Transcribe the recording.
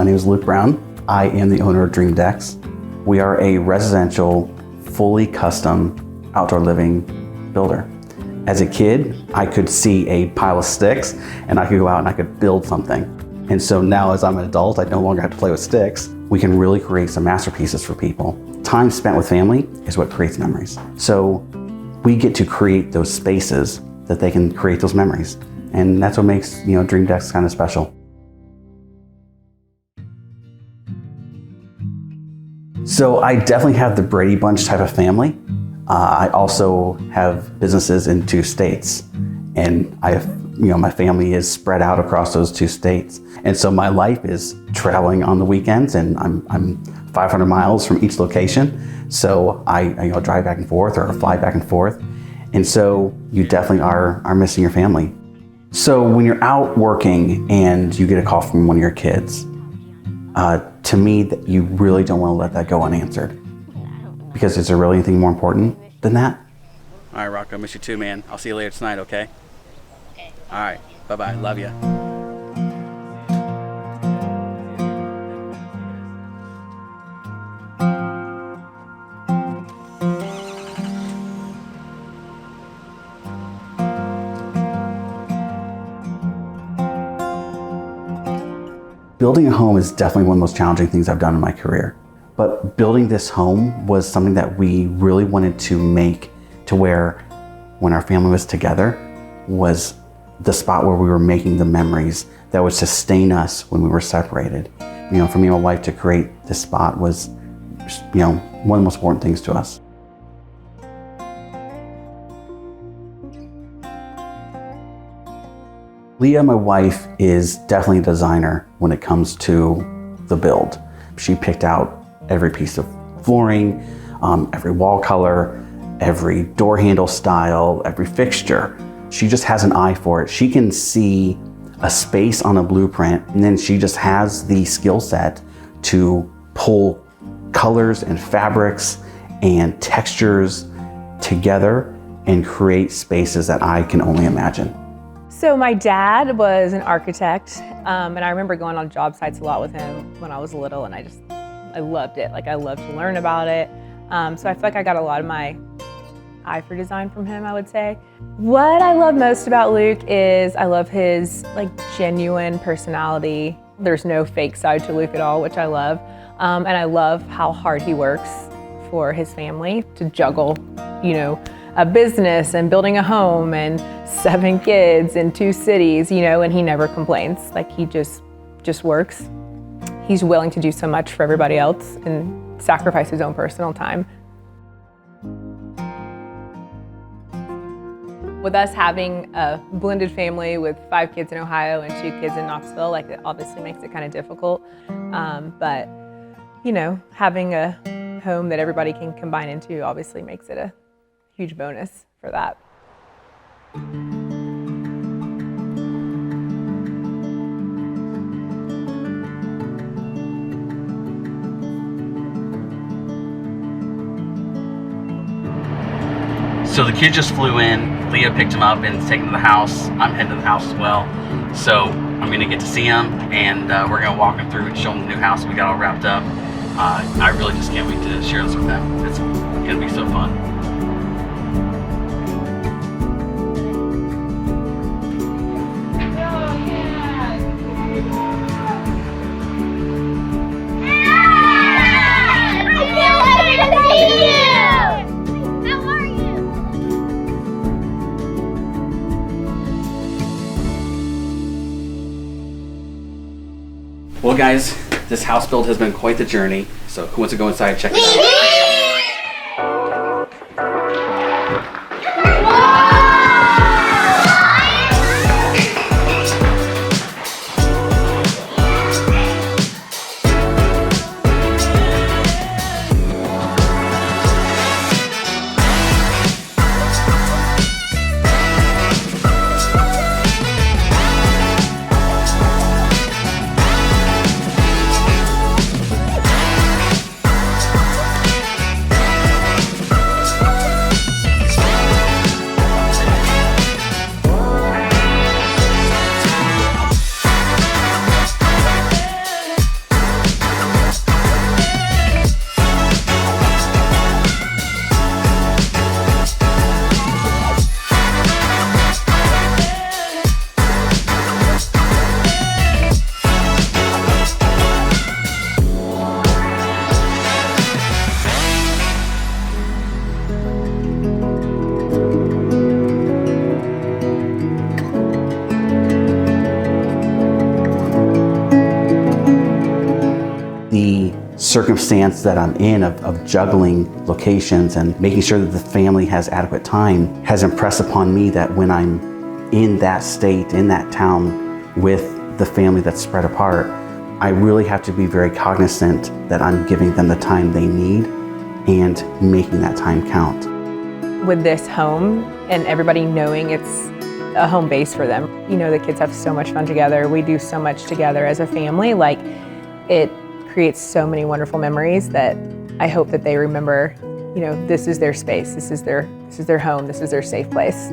My name is Luke Brown. I am the owner of Dream Decks. We are a residential, fully custom outdoor living builder. As a kid, I could see a pile of sticks and I could go out and I could build something. And so now as I'm an adult, I no longer have to play with sticks. We can really create some masterpieces for people. Time spent with family is what creates memories. So we get to create those spaces that they can create those memories. And that's what makes, Dream Decks kind of special. So I definitely have the Brady Bunch type of family. I also have businesses in 2 states, and I have, my family is spread out across those 2 states. And so my life is traveling on the weekends, and I'm 500 miles from each location. So I drive back and forth or fly back and forth. And so you definitely are missing your family. So when you're out working and you get a call from one of your kids, to me, that you really don't want to let that go unanswered. Because is there really anything more important than that? All right, Rocco, miss you too, man. I'll see you later tonight, okay? Okay. All right, bye-bye, love you. Building a home is definitely one of the most challenging things I've done in my career. But building this home was something that we really wanted to make to where when our family was together was the spot where we were making the memories that would sustain us when we were separated. For me and my wife to create this spot was, one of the most important things to us. Leah, my wife, is definitely a designer when it comes to the build. She picked out every piece of flooring, every wall color, every door handle style, every fixture. She just has an eye for it. She can see a space on a blueprint, and then she just has the skill set to pull colors and fabrics and textures together and create spaces that I can only imagine. So my dad was an architect, and I remember going on job sites a lot with him when I was little, and I loved it. I loved to learn about it. So I feel like I got a lot of my eye for design from him, I would say. What I love most about Luke is I love his genuine personality. There's no fake side to Luke at all, which I love. And I love how hard he works for his family to juggle, a business and building a home and 7 kids in 2 cities, and he never complains. He just works. He's willing to do so much for everybody else and sacrifice his own personal time. With us having a blended family with 5 kids in Ohio and 2 kids in Knoxville, it obviously makes it kind of difficult. But, having a home that everybody can combine into obviously makes it a huge bonus for that. So the kid just flew in, Leah picked him up and taken him to the house. I'm heading to the house as well. So I'm gonna get to see him, and we're gonna walk him through and show him the new house we got all wrapped up. I really just can't wait to share this with them. It's gonna be so fun. Well guys, this house build has been quite the journey, so who wants to go inside and check it out? circumstance that I'm in of juggling locations and making sure that the family has adequate time has impressed upon me that when I'm in that state, in that town with the family that's spread apart, I really have to be very cognizant that I'm giving them the time they need and making that time count. With this home and everybody knowing it's a home base for them, you know, the kids have so much fun together. We do so much together as a family. Like, it creates so many wonderful memories that I hope that they remember, you know, this is their space, this is their home, this is their safe place.